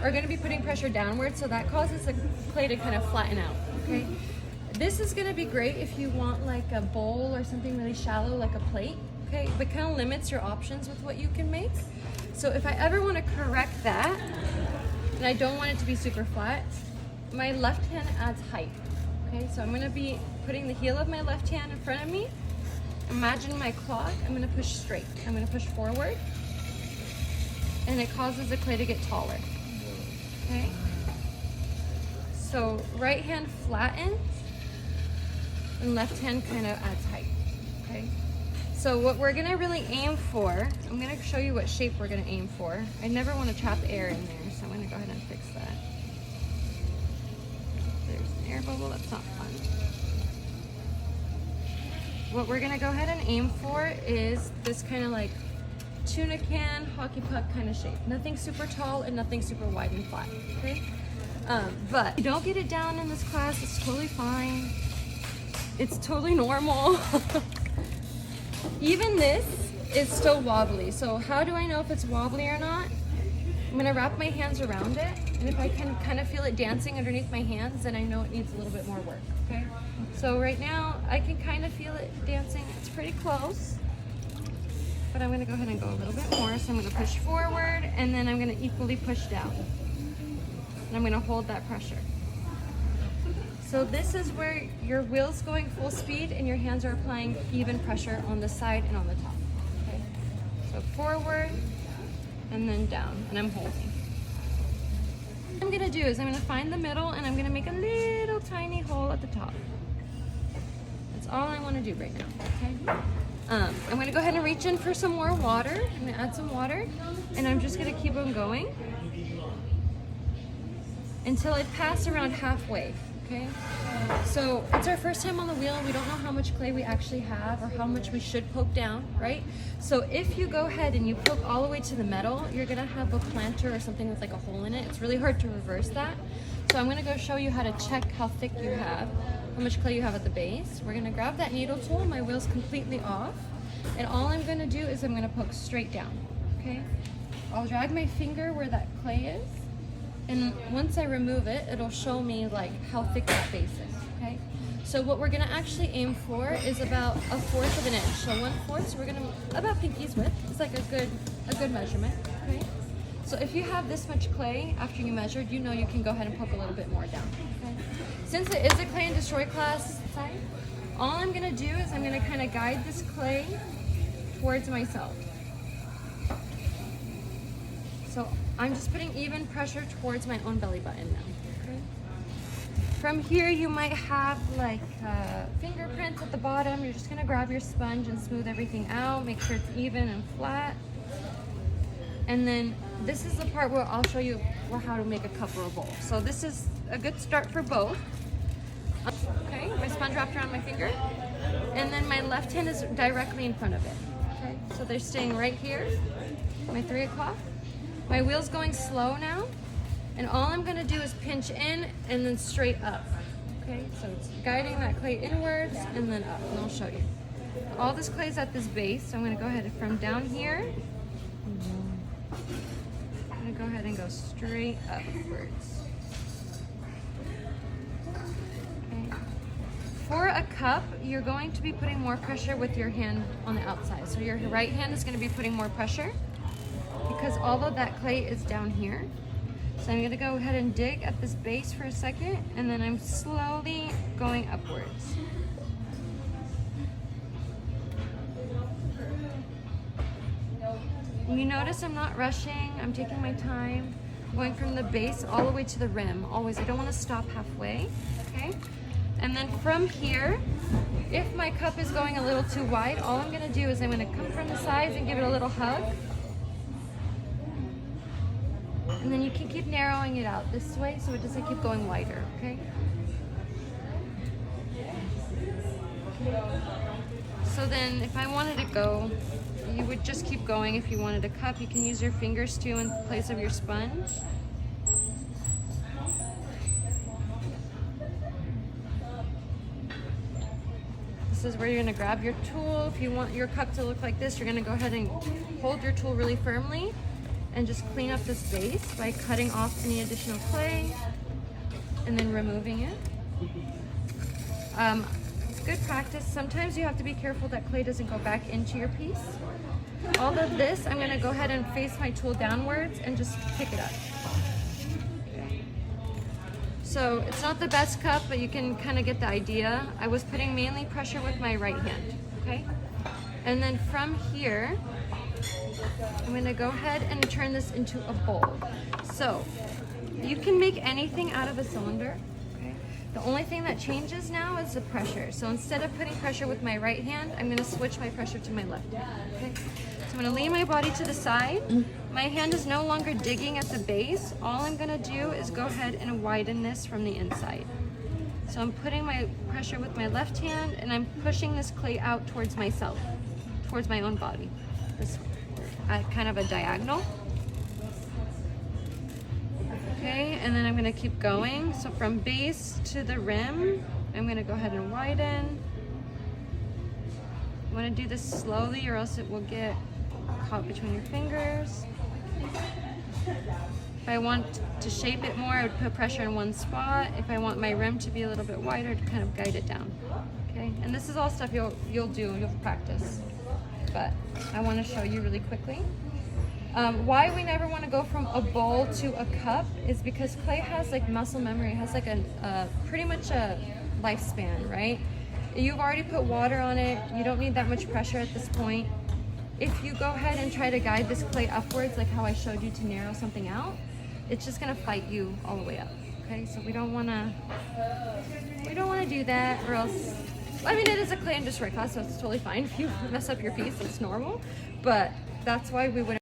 are going to be putting pressure downward, so that causes the clay to kind of flatten out, okay? This is going to be great if you want like a bowl or something really shallow like a plate, okay? But kind of limits your options with what you can make. So if I ever want to correct that, and I don't want it to be super flat, my left hand adds height, okay? So I'm going to be putting the heel of my left hand in front of me. Imagine my clock, I'm going to push straight. I'm going to push forward, and it causes the clay to get taller, okay? So right hand flattens, and left hand kind of adds height, okay? So what we're gonna really aim for, I'm gonna show you what shape we're gonna aim for. I never wanna trap air in there, so I'm gonna go ahead and fix that. There's an air bubble, that's not fun. What we're gonna go ahead and aim for is this kind of like tuna can, hockey puck kind of shape. Nothing super tall and nothing super wide and flat, okay? But if you don't get it down in this class, it's totally fine. It's totally normal. Even this is still wobbly. So how do I know if it's wobbly or not? I'm gonna wrap my hands around it, and if I can kind of feel it dancing underneath my hands, then I know it needs a little bit more work, okay? So right now, I can kind of feel it dancing. It's pretty close, but I'm gonna go ahead and go a little bit more. So I'm gonna push forward, and then I'm gonna equally push down. And I'm gonna hold that pressure. So this is where your wheel's going full speed and your hands are applying even pressure on the side and on the top, okay? So forward and then down, and I'm holding. What I'm gonna do is I'm gonna find the middle and I'm gonna make a little tiny hole at the top. That's all I wanna do right now, okay? I'm gonna go ahead and reach in for some more water. I'm gonna add some water, and I'm just gonna keep on going until I pass around halfway. Okay, so it's our first time on the wheel and we don't know how much clay we actually have or how much we should poke down, right? So if you go ahead and you poke all the way to the metal, you're gonna have a planter or something with like a hole in it. It's really hard to reverse that. So I'm gonna go show you how to check how thick you have, how much clay you have at the base. We're gonna grab that needle tool, my wheel's completely off, and all I'm gonna do is I'm gonna poke straight down, okay? I'll drag my finger where that clay is, and once I remove it, it'll show me like how thick that base is, okay? So what we're gonna actually aim for is about 1/4 of an inch. So 1/4, so we're gonna, about pinky's width. It's like a good measurement, okay? So if you have this much clay after you measured, you know you can go ahead and poke a little bit more down, okay? Since it is a clay and destroy class side, all I'm gonna do is I'm gonna kind of guide this clay towards myself. So I'm just putting even pressure towards my own belly button now, okay? From here, you might have like fingerprints at the bottom. You're just gonna grab your sponge and smooth everything out, make sure it's even and flat. And then this is the part where I'll show you how to make a cup or a bowl. So this is a good start for both. Okay, my sponge wrapped around my finger. And then my left hand is directly in front of it, okay? So they're staying right here, my 3 o'clock. My wheel's going slow now, and all I'm gonna do is pinch in and then straight up, okay? So it's guiding that clay inwards and then up, and I'll show you. All this clay is at this base, so I'm gonna go ahead and from down here, I'm gonna go ahead and go straight upwards. Okay. For a cup, you're going to be putting more pressure with your hand on the outside. So your right hand is gonna be putting more pressure, because all of that clay is down here. So I'm gonna go ahead and dig at this base for a second, and then I'm slowly going upwards. You notice I'm not rushing, I'm taking my time, going from the base all the way to the rim. Always, I don't wanna stop halfway, okay? And then from here, if my cup is going a little too wide, all I'm gonna do is I'm gonna come from the sides and give it a little hug. And then you can keep narrowing it out this way so it doesn't keep going wider, okay? So then if I wanted to go, you would just keep going. If you wanted a cup, you can use your fingers too in place of your sponge. This is where you're gonna grab your tool. If you want your cup to look like this, you're gonna go ahead and hold your tool really firmly and just clean up this base by cutting off any additional clay and then removing it. It's good practice. Sometimes you have to be careful that clay doesn't go back into your piece. All of this, I'm going to go ahead and face my tool downwards and just pick it up. Okay. So it's not the best cup, but you can kind of get the idea. I was putting mainly pressure with my right hand, okay? And then from here, I'm going to go ahead and turn this into a bowl. So you can make anything out of a cylinder. Okay? The only thing that changes now is the pressure. So instead of putting pressure with my right hand, I'm going to switch my pressure to my left hand. Okay? So I'm going to lean my body to the side. My hand is no longer digging at the base. All I'm going to do is go ahead and widen this from the inside. So I'm putting my pressure with my left hand and I'm pushing this clay out towards myself, towards my own body. This kind of a diagonal. Okay, and then I'm gonna keep going. So from base to the rim, I'm gonna go ahead and widen. You wanna do this slowly or else it will get caught between your fingers. If I want to shape it more, I would put pressure in one spot. If I want my rim to be a little bit wider, to kind of guide it down. Okay, and this is all stuff you'll practice. But I want to show you really quickly. Why we never want to go from a bowl to a cup is because clay has like muscle memory. It has like pretty much a lifespan, right? You've already put water on it. You don't need that much pressure at this point. If you go ahead and try to guide this clay upwards, like how I showed you to narrow something out, it's just gonna fight you all the way up. Okay, so we don't want to do that, or else. I mean, it is a clay and destroy class, so it's totally fine if you mess up your piece. It's normal, but that's why we wouldn't.